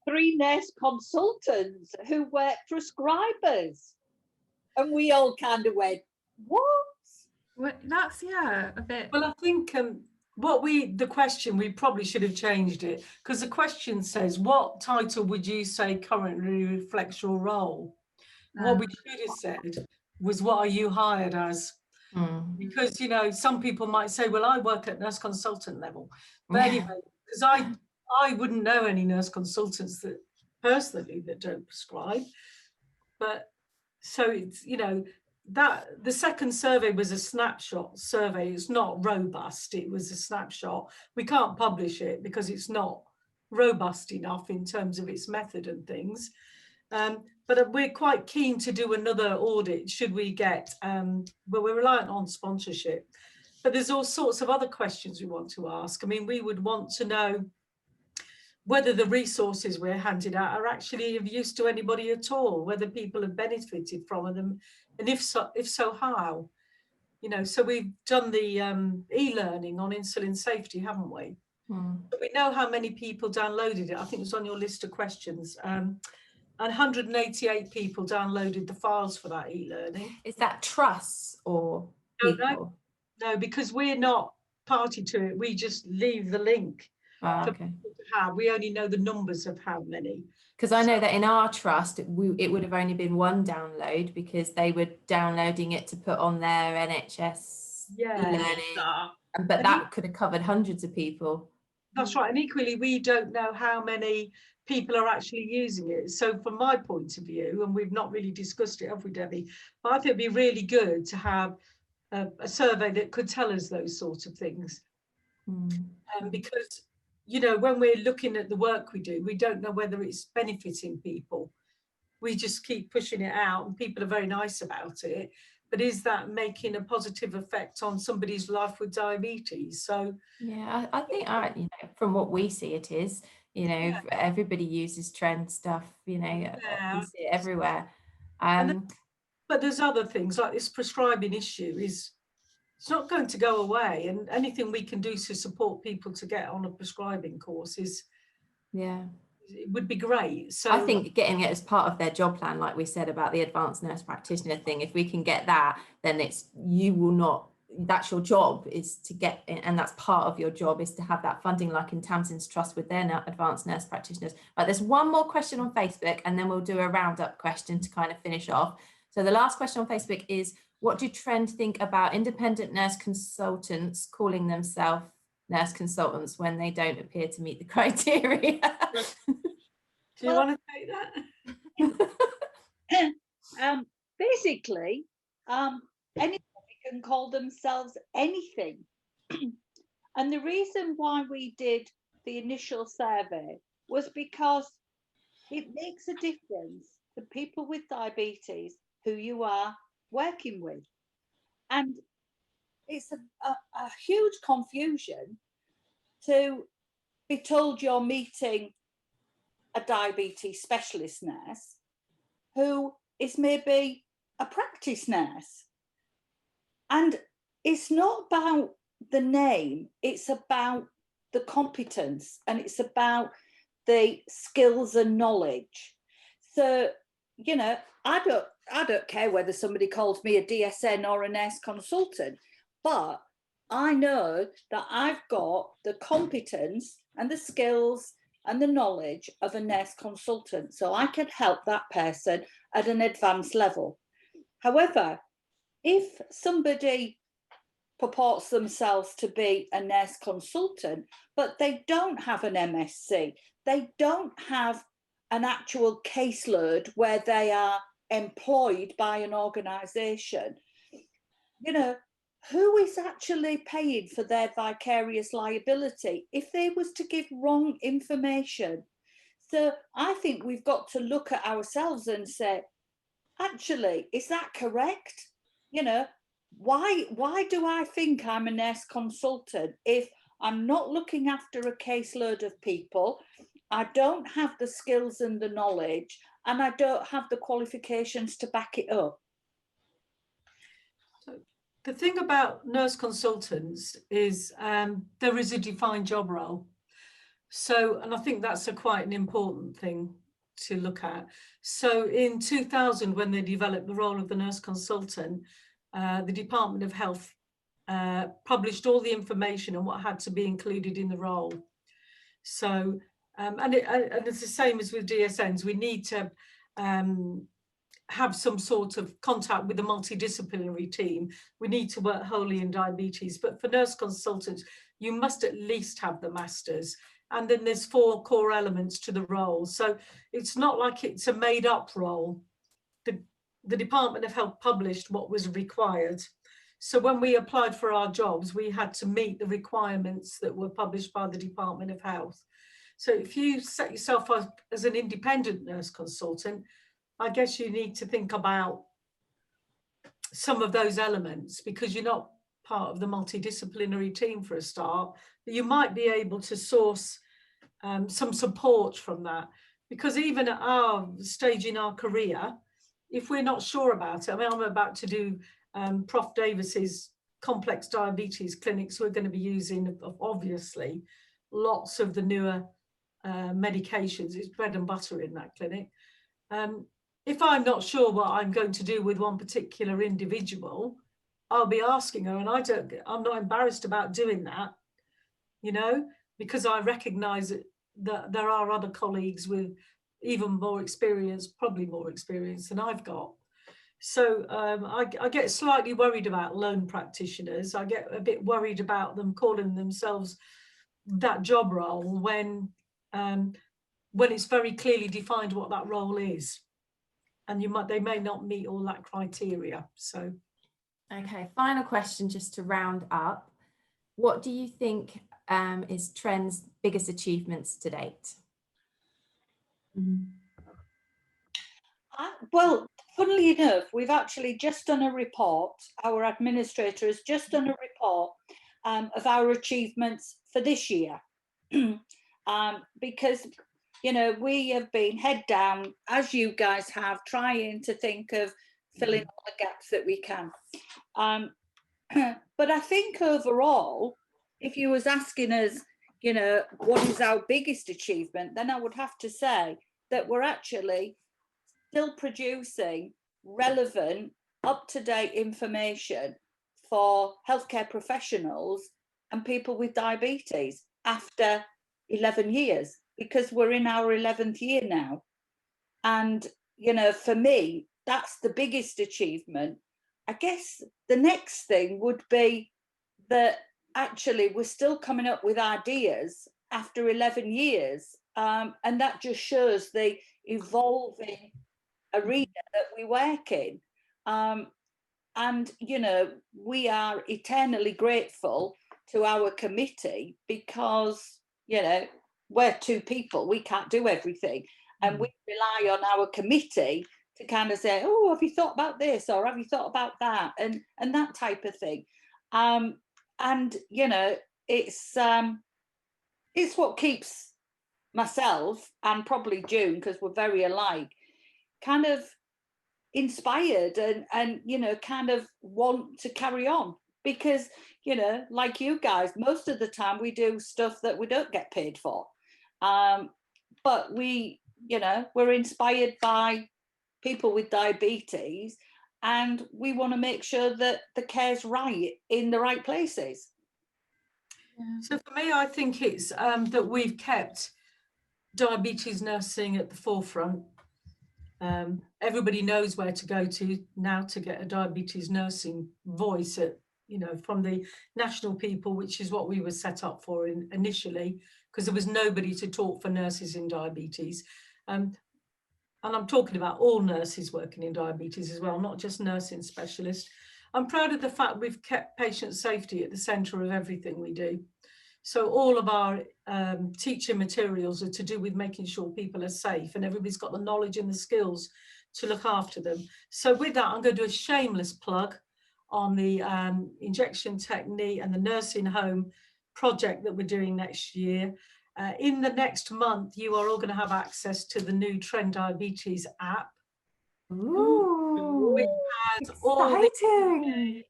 [SPEAKER 5] 3 nurse consultants who were prescribers, and we all kind of went, what?
[SPEAKER 2] Well, that's, yeah, a bit.
[SPEAKER 6] Well, I think the question, we probably should have changed it, because the question says, what title would you say currently reflects your role? What we should have said was, what are you hired as? Because, you know, some people might say, well, I work at nurse consultant level. But anyway, because I wouldn't know any nurse consultants that personally that don't prescribe. But so it's, you know, that the second survey was a snapshot survey. It's not robust. It was a snapshot. We can't publish it because it's not robust enough in terms of its method and things. But we're quite keen to do another audit should we get, but we're reliant on sponsorship. But there's all sorts of other questions we want to ask. I mean, we would want to know whether the resources we're handed out are actually of use to anybody at all, whether people have benefited from them, and if so, how? You know, so we've done the e-learning on insulin safety, haven't we? But we know how many people downloaded it. I think it was on your list of questions. And 188 people downloaded the files for that e-learning.
[SPEAKER 1] Is that trusts or people?
[SPEAKER 6] No, because we're not party to it. We just leave the link for people to have. We only know the numbers of how many.
[SPEAKER 1] Because I know that in our trust, it would have only been 1 download, because they were downloading it to put on their NHS e-learning. But that could have covered hundreds of people.
[SPEAKER 6] That's right. And equally, we don't know how many people are actually using it. So from my point of view, and we've not really discussed it, have we, Debbie? But I think it'd be really good to have a survey that could tell us those sorts of things. Because, you know, when we're looking at the work we do, we don't know whether it's benefiting people. We just keep pushing it out, and people are very nice about it. But is that making a positive effect on somebody's life with diabetes? So
[SPEAKER 1] yeah, I think you know, from what we see, it is. You know, everybody uses trend stuff. You know, you see it everywhere.
[SPEAKER 6] But there's other things like this prescribing issue it's not going to go away, and anything we can do to support people to get on a prescribing course it would be great. So
[SPEAKER 1] I think getting it as part of their job plan, like we said about the advanced nurse practitioner thing, if we can get that, then that's your job, is to get, and that's part of your job, is to have that funding, like in Tamsin's trust with their advanced nurse practitioners. Right, there's one more question on Facebook, and then we'll do a roundup question to kind of finish off. So the last question on Facebook is, what do Trend think about independent nurse consultants calling themselves nurse consultants when they don't appear to meet the criteria?
[SPEAKER 6] Do you want to take
[SPEAKER 5] that? Basically, anybody can call themselves anything. And the reason why we did the initial survey was because it makes a difference to people with diabetes who you are working with. And it's a huge confusion to be told you're meeting a diabetes specialist nurse who is maybe a practice nurse. And it's not about the name, it's about the competence, and it's about the skills and knowledge. So, you know, I don't care whether somebody calls me a DSN or a nurse consultant, but I know that I've got the competence and the skills and the knowledge of a nurse consultant, so I can help that person at an advanced level. However, if somebody purports themselves to be a nurse consultant, but they don't have an MSc, they don't have an actual caseload where they are employed by an organisation, you know, who is actually paying for their vicarious liability if they was to give wrong information? So I think we've got to look at ourselves and say, actually, is that correct? You know, why do I think I'm a nurse consultant if I'm not looking after a caseload of people, I don't have the skills and the knowledge, and I don't have the qualifications to back it up?
[SPEAKER 6] The thing about nurse consultants is there is a defined job role. So, and I think that's quite an important thing to look at. So in 2000, when they developed the role of the nurse consultant, the Department of Health published all the information on what had to be included in the role. So, and it's the same as with DSNs, we need to have some sort of contact with the multidisciplinary team. We need to work wholly in diabetes, but for nurse consultants, you must at least have the masters. And then there's 4 core elements to the role. So it's not like it's a made up role. The Department of Health published what was required. So when we applied for our jobs, we had to meet the requirements that were published by the Department of Health. So if you set yourself up as an independent nurse consultant, I guess you need to think about some of those elements, because you're not part of the multidisciplinary team for a start, but you might be able to source some support from that. Because even at our stage in our career, if we're not sure about it, I mean, I'm about to do Prof. Davis's complex diabetes clinics. We're going to be using, obviously, lots of the newer medications. It's bread and butter in that clinic. If I'm not sure what I'm going to do with one particular individual, I'll be asking her, and I'm not embarrassed about doing that, you know, because I recognise that there are other colleagues with even more experience, probably more experience than I've got. So I get slightly worried about lone practitioners. I get a bit worried about them calling themselves that job role when it's very clearly defined what that role is. And they may not meet all that criteria. So,
[SPEAKER 1] okay, final question just to round up. What do you think is Trend's biggest achievements to date?
[SPEAKER 5] Well, funnily enough, we've actually just done a report. Our administrator has just done a report of our achievements for this year. Because, you know, we have been head down, as you guys have, trying to think of filling all the gaps that we can. But I think overall, if you was asking us, you know, what is our biggest achievement, then I would have to say that we're actually still producing relevant, up-to-date information for healthcare professionals and people with diabetes after 11 years, because we're in our 11th year now. And, you know, for me, that's the biggest achievement. I guess the next thing would be that actually we're still coming up with ideas after 11 years. And that just shows the evolving arena that we work in. And, you know, we are eternally grateful to our committee because, you know, we're 2 people, we can't do everything. And we rely on our committee to kind of say, oh, have you thought about this? Or have you thought about that? And that type of thing. And, you know, it's what keeps myself and probably June, because we're very alike, kind of inspired and, you know, kind of want to carry on, because, you know, like you guys, most of the time we do stuff that we don't get paid for. But we, you know, we're inspired by people with diabetes, and we want to make sure that the care's right in the right places.
[SPEAKER 6] So for me, I think it's that we've kept diabetes nursing at the forefront. Everybody knows where to go to now to get a diabetes nursing voice at, you know, from the national people, which is what we were set up for initially, because there was nobody to talk for nurses in diabetes. And I'm talking about all nurses working in diabetes as well, not just nursing specialists. I'm proud of the fact we've kept patient safety at the centre of everything we do. So all of our teaching materials are to do with making sure people are safe and everybody's got the knowledge and the skills to look after them. So with that, I'm going to do a shameless plug on the injection technique and the nursing home project that we're doing next year. In the next month, you are all going to have access to the new Trend Diabetes app.
[SPEAKER 1] Ooh,
[SPEAKER 6] which has all the
[SPEAKER 1] exciting.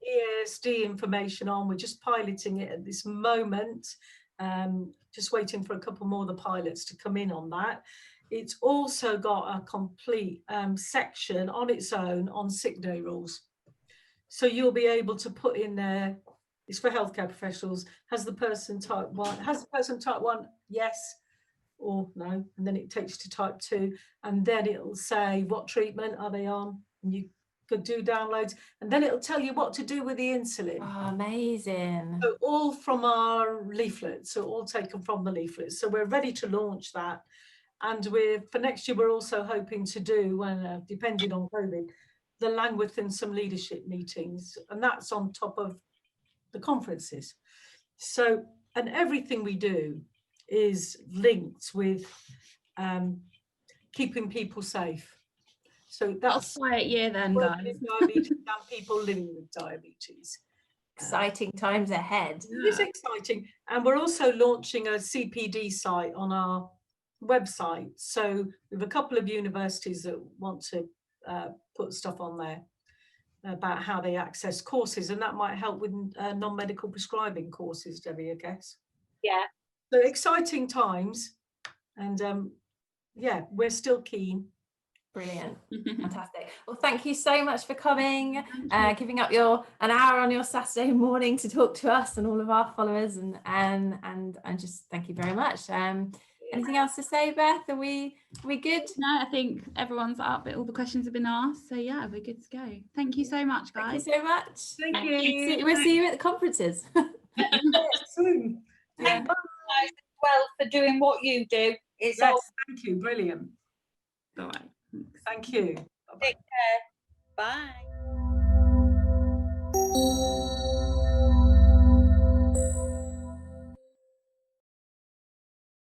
[SPEAKER 6] ESD information on. We're just piloting it at this moment, just waiting for a couple more of the pilots to come in on that. It's also got a complete section on its own on sick day rules. So you'll be able to put in there, it's for healthcare professionals, has the person type 1, yes or no, and then it takes you to type 2, and then it'll say what treatment are they on, and you could do downloads, and then it'll tell you what to do with the insulin.
[SPEAKER 1] Oh, amazing.
[SPEAKER 6] So all from our leaflets, so all taken from the leaflets. So we're ready to launch that, and for next year we're also hoping to do, depending on COVID, the Langworth and some leadership meetings, and that's on top of the conferences. So, and everything we do is linked with keeping people safe. So that's
[SPEAKER 2] a quiet year then, guys.
[SPEAKER 6] Diabetes and people living with diabetes.
[SPEAKER 1] Exciting times ahead.
[SPEAKER 6] It is exciting. And we're also launching a CPD site on our website. So we have a couple of universities that want to put stuff on there about how they access courses, and that might help with non-medical prescribing courses, Debbie, I guess.
[SPEAKER 5] Yeah.
[SPEAKER 6] So exciting times, and yeah, we're still keen.
[SPEAKER 1] Brilliant. Fantastic. Well, thank you so much for coming, giving up an hour on your Saturday morning to talk to us and all of our followers, and just thank you very much. Anything else to say, Beth? Are we good?
[SPEAKER 2] No, I think everyone's up. All the questions have been asked, so yeah, we're good to go. Thank you so much, guys.
[SPEAKER 1] Thank you so much.
[SPEAKER 6] Thank you.
[SPEAKER 1] We'll see you at the conferences.
[SPEAKER 6] Soon.
[SPEAKER 5] Thank you guys as well for doing what you do. It's
[SPEAKER 6] Yes,
[SPEAKER 5] all
[SPEAKER 6] thank you. Brilliant.
[SPEAKER 2] All right.
[SPEAKER 6] Thank you.
[SPEAKER 5] take care. Bye.